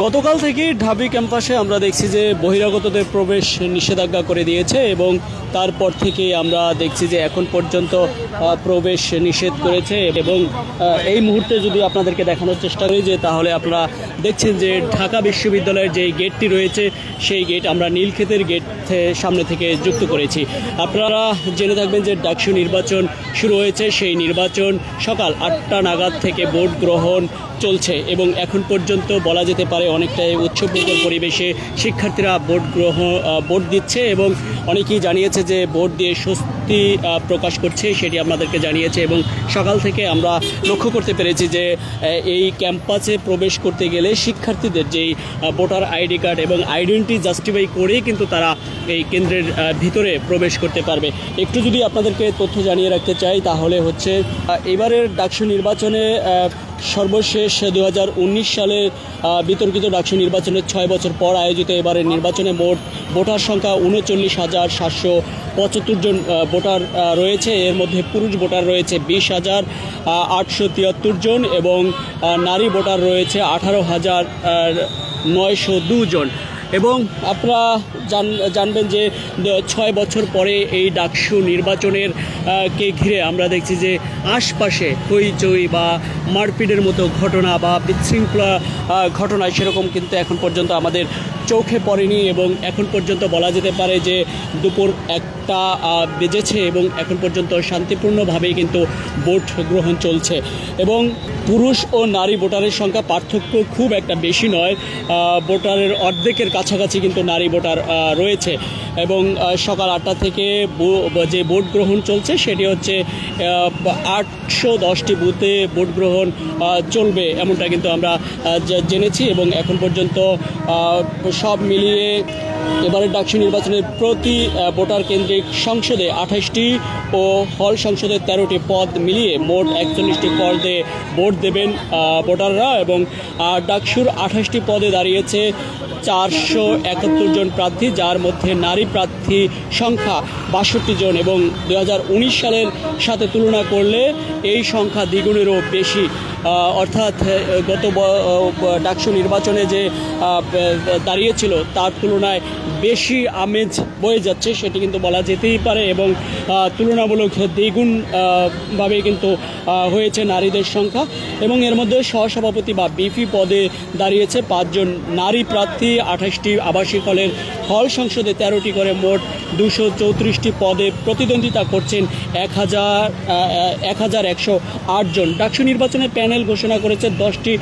গতকাল থেকে ঢাবি ক্যাম্পাসে আমরা দেখছি যে বহিরাগতদের প্রবেশ নিষেধাজ্ঞা করে দিয়েছে এবং তারপর থেকে আমরা দেখছি যে এখন পর্যন্ত প্রবেশ নিষেধ করেছে। এবং এই মুহূর্তে যদি আপনাদেরকে দেখানোর চেষ্টা করি যে তাহলে আপনারা দেখছেন যে ঢাকা বিশ্ববিদ্যালয়ের যে গেটটি রয়েছে সেই গেট আমরা নীলক্ষেতের গেট সামনে থেকে যুক্ত করেছি। আপনারা জেনে থাকবেন যে ডাকসু নির্বাচন শুরু হয়েছে, সেই নির্বাচন সকাল 8টা নাগাদ থেকে ভোট গ্রহণ চলছে এবং এখন পর্যন্ত বলা যেতে পারে অনেকটাই উৎসবমুখর পরিবেশে শিক্ষার্থীরা ভোট দিচ্ছে এবং অনেকেই জানিয়েছে যে ভোট দিয়ে স্বস্তি প্রকাশ করছে, সেটি আপনাদেরকে জানিয়েছে। এবং সকাল থেকে আমরা লক্ষ্য করতে পেরেছি যে এই ক্যাম্পাসে প্রবেশ করতে গেলে শিক্ষার্থীদের যেই ভোটার আইডি কার্ড এবং আইডেন্টি জাস্টিফাই করেই কিন্তু তারা এই কেন্দ্রের ভিতরে প্রবেশ করতে পারবে। একটু যদি আপনাদেরকে তথ্য জানিয়ে রাখতে চাই তাহলে হচ্ছে এবারের ডাকসু নির্বাচনে সর্বশেষ 2019 সালে বিতর্কিত ডাকসু নির্বাচনের 6 বছর পর আয়োজিত এবারের নির্বাচনে মোট ভোটার সংখ্যা 39,775 জন ভোটার রয়েছে। এর মধ্যে পুরুষ ভোটার রয়েছে 20,873 জন এবং নারী ভোটার রয়েছে 18,902 জন। এবং আপনারা জানবেন যে 6 বছর পরে এই ডাকসু নির্বাচনের কে ঘিরে আমরা দেখছি যে আশপাশে হইচই বা মারপিটের মতো ঘটনা বা বিশৃঙ্খলা ঘটনা সেরকম কিন্তু এখন পর্যন্ত আমাদের চোখে পড়েনি এবং এখন পর্যন্ত বলা যেতে পারে যে দুপুর 1টা বেজেছে এবং এখন পর্যন্ত শান্তিপূর্ণভাবেই কিন্তু ভোট গ্রহণ চলছে। এবং পুরুষ ও নারী ভোটারের সংখ্যা পার্থক্য খুব একটা বেশি নয়, ভোটারের অর্ধেকের কাছাকাছি কিন্তু নারী ভোটার রয়েছে। এবং সকাল 8টা থেকে যে ভোট গ্রহণ চলছে সেটি হচ্ছে 810টি বুথে ভোট গ্রহণ চলবে এমনটা কিন্তু আমরা জেনেছি। এবং এখন পর্যন্ত সব মিলিয়ে এবারের ডাকসু নির্বাচনের প্রতি ভোটার কেন্দ্রিক সংসদে 28টি ও হল সংসদে 13টি পদ মিলিয়ে মোট 41টি পদে ভোট দেবেন ভোটাররা। এবং ডাকসুর 28টি পদে দাঁড়িয়েছে 471 জন প্রার্থী, যার মধ্যে নারী প্রার্থী সংখ্যা 62 জন এবং 2019 সালের সাথে তুলনা করলে এই সংখ্যা দ্বিগুণেরও বেশি। অর্থাৎ গত ডাকসু নির্বাচনে যে দাঁড়িয়েছিল তার তুলনায় বেশি আমেজ বয়ে যাচ্ছে সেটি কিন্তু বলা যেতেই পারে। এবং তুলনামূলক দ্বিগুণভাবে কিন্তু হয়েছে নারীদের সংখ্যা। এবং এর মধ্যে সহসভাপতি বা বিপি পদে দাঁড়িয়েছে 5 জন নারী প্রার্থী, 28টি আবাসিক হলের হল সংসদে 13টি করে মোট 234টি পদে প্রতিদ্বন্দ্বিতা করছেন 1,108 জন। ডাকসু নির্বাচনে প্যানেল ঘোষণা করেছে 10টি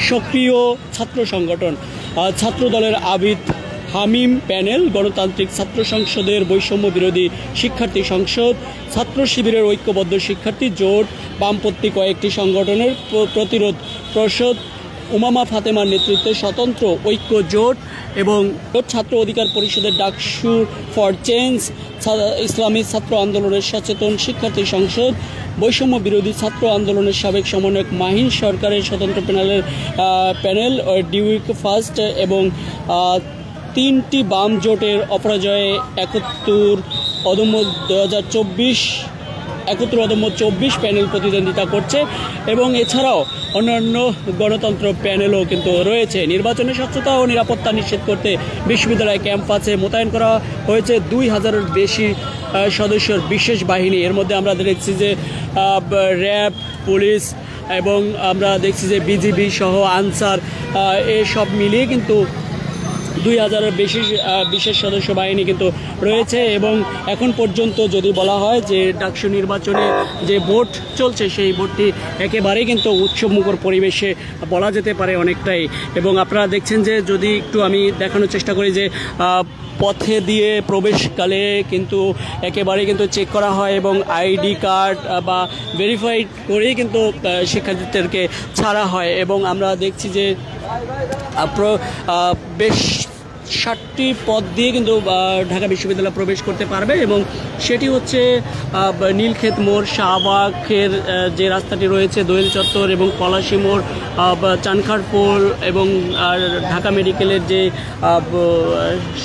সক্রিয় ছাত্র সংগঠন, ছাত্র দলের আবিদ হামিম প্যানেল, গণতান্ত্রিক ছাত্র সংসদের বৈষম্য বিরোধী শিক্ষার্থী সংসদ, ছাত্র শিবিরের ঐক্যবদ্ধ শিক্ষার্থী জোট, বামপন্থী কয়েকটি সংগঠনের প্রতিরোধ প্রসদ, উমামা ফাতেমার নেতৃত্বে স্বতন্ত্র ঐক্য জোট এবং ছাত্র অধিকার পরিষদের ডাকসু ফর চেঞ্জ, ইসলামী ছাত্র আন্দোলনের সচেতন শিক্ষার্থী সংসদ, বৈষম্য বিরোধী ছাত্র আন্দোলনের সাবেক সমন্বয়ক মাহিন সরকারের স্বতন্ত্র প্যানেল ডিউইক ফার্স্ট এবং 3টি বাম জোটের অপরাজয়ে 71 অদম্য 24 প্যানেল প্রতিদ্বন্দ্বিতা করছে। এবং এছাড়াও অন্যান্য গণতন্ত্র প্যানেলও কিন্তু রয়েছে। নির্বাচনে স্বচ্ছতা ও নিরাপত্তা নিশ্চিত করতে বিশ্ববিদ্যালয় ক্যাম্পাসে মোতায়েন করা হয়েছে 2000-এর বেশি সদস্যের বিশেষ বাহিনী। এর মধ্যে আমরা দেখছি যে র্যাব, পুলিশ এবং আমরা দেখছি যে বিজিবি সহ আনসার, এসব মিলিয়ে কিন্তু 2000-এর বেশি বিশেষ সদস্য বাহিনী কিন্তু রয়েছে। এবং এখন পর্যন্ত যদি বলা হয় যে ডাকসু নির্বাচনে যে ভোট চলছে সেই ভোটটি একেবারেই কিন্তু উৎসবমুখর পরিবেশে বলা যেতে পারে অনেকটাই। এবং আপনারা দেখছেন যে যদি একটু আমি দেখানোর চেষ্টা করি যে পথে দিয়ে প্রবেশকালে কিন্তু একেবারে কিন্তু চেক করা হয় এবং আইডি কার্ড বা ভেরিফাইড করেই কিন্তু শিক্ষার্থীদেরকে ছাড়া হয়। এবং আমরা দেখছি যে বেশ 7টি পথ দিয়ে কিন্তু ঢাকা বিশ্ববিদ্যালয়ে প্রবেশ করতে পারবে এবং সেটি হচ্ছে নীলক্ষেত মোড়, শাহবাগের যে রাস্তাটি রয়েছে, দোয়েল চত্বর এবং পলাশী মোড়, চানখারপুল এবং ঢাকা মেডিকেলের যে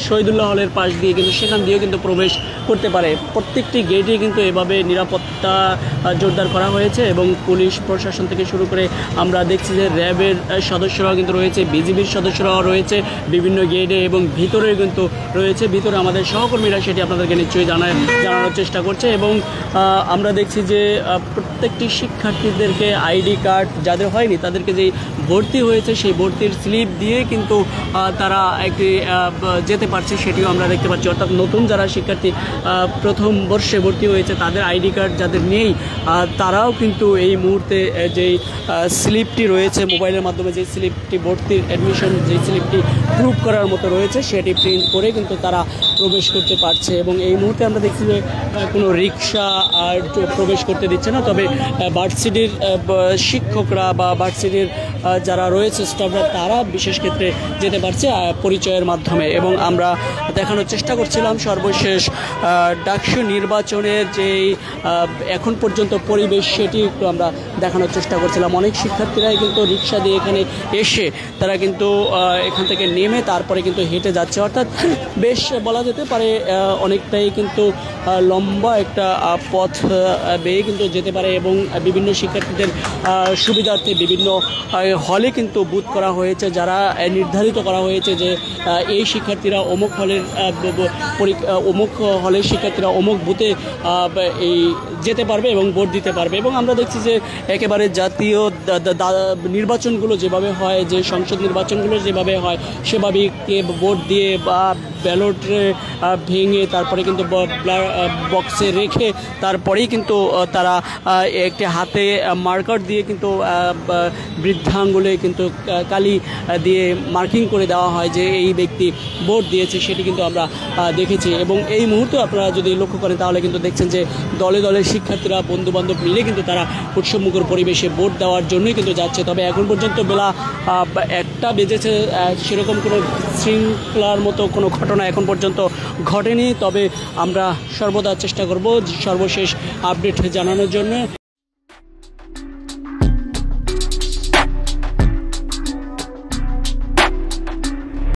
শহীদুল্লাহ হলের পাশ দিয়ে কিন্তু সেখান দিয়েও কিন্তু প্রবেশ করতে পারে। প্রত্যেকটি গেটে কিন্তু এভাবে নিরাপত্তা জোরদার করা হয়েছে এবং পুলিশ প্রশাসন থেকে শুরু করে আমরা দেখছি যে র্যাবের সদস্যরাও কিন্তু রয়েছে, বিজিবির সদস্যরাও রয়েছে বিভিন্ন গেটে এবং ভিতরেও কিন্তু রয়েছে। ভিতরে আমাদের সহকর্মীরা সেটি আপনাদেরকে নিশ্চয়ই জানানোর চেষ্টা করছে এবং আমরা দেখছি যে প্রত্যেকটি শিক্ষার্থীদেরকে আইডি কার্ড যাদের হয়নি তাদেরকে যেই ভর্তি হয়েছে সেই ভর্তির স্লিপ দিয়ে কিন্তু তারা একটি যেতে পারছে, সেটিও আমরা দেখতে পাচ্ছি। অর্থাৎ নতুন যারা শিক্ষার্থী প্রথম বর্ষে ভর্তি হয়েছে তাদের আইডি কার্ড যাদের নেই তারাও কিন্তু এই মুহূর্তে যেই স্লিপটি রয়েছে মোবাইলের মাধ্যমে, যে স্লিপটি ভর্তির অ্যাডমিশন যে স্লিপটি প্রুভ করার মতো রয়েছে সেটি প্রিন্ট করে কিন্তু তারা প্রবেশ করতে পারছে। এবং এই মুহূর্তে আমরা দেখছি যে কোনো রিক্সা আর প্রবেশ করতে দিচ্ছে না, তবে ভার্সিটির শিক্ষকরা বা ভার্সিটির যারা রয়েছে স্টাফরা তারা বিশেষ ক্ষেত্রে যেতে পারছে পরিচয়ের মাধ্যমে। এবং আমরা দেখানোর চেষ্টা করছিলাম সর্বশেষ ডাকসু নির্বাচনের যেই এখন পর্যন্ত পরিবেশ সেটি একটু আমরা দেখানোর চেষ্টা করছিলাম। অনেক শিক্ষার্থীরাই কিন্তু রিক্সা দিয়ে এখানে এসে তারা কিন্তু এখান থেকে নেমে তারপরে কিন্তু হেঁটে যাচ্ছে, অর্থাৎ বেশ বলা যেতে পারে অনেকটাই কিন্তু লম্বা একটা পথ বেয়ে কিন্তু যেতে পারে। এবং বিভিন্ন শিক্ষার্থীদের সুবিধার্থে বিভিন্ন হলে কিন্তু বুথ করা হয়েছে, যারা নির্ধারিত করা হয়েছে যে এই শিক্ষার্থীরা অমুক হলের অমুক হলের শিক্ষার্থীরা অমুক বুথে এই যেতে পারবে এবং ভোট দিতে পারবে। এবং আমরা দেখছি যে একেবারে জাতীয় নির্বাচনগুলো যেভাবে হয়, যে সংসদ নির্বাচনগুলো যেভাবে হয় সেভাবেই ভোট দিয়ে বা ব্যালট ভেঙে তারপরে কিন্তু বক্সে রেখে তারপরেই কিন্তু তারা একটি হাতে মার্কার দিয়ে কিন্তু বৃদ্ধাঙ্গুলে কিন্তু কালি দিয়ে মার্কিং করে দেওয়া হয় যে এই ব্যক্তি ভোট দিয়েছে, সেটি কিন্তু আমরা দেখেছি। এবং এই মুহূর্তে আপনারা যদি লক্ষ্য করেন তাহলে কিন্তু দেখছেন যে দলে দলে শিক্ষার্থীরা বন্ধুবান্ধব মিলে কিন্তু তারা উৎসবমুখর পরিবেশে ভোট দেওয়ার জন্যই কিন্তু যাচ্ছে। তবে এখন পর্যন্ত বেলা 1টা বেজেছে, সেরকম কোনো শৃঙ্খলার মতো কোনো ঘটনা এখন পর্যন্ত ঘটেনি। তবে আমরা সর্বদা চেষ্টা করব সর্বশেষ আপডেট জানানোর জন্য।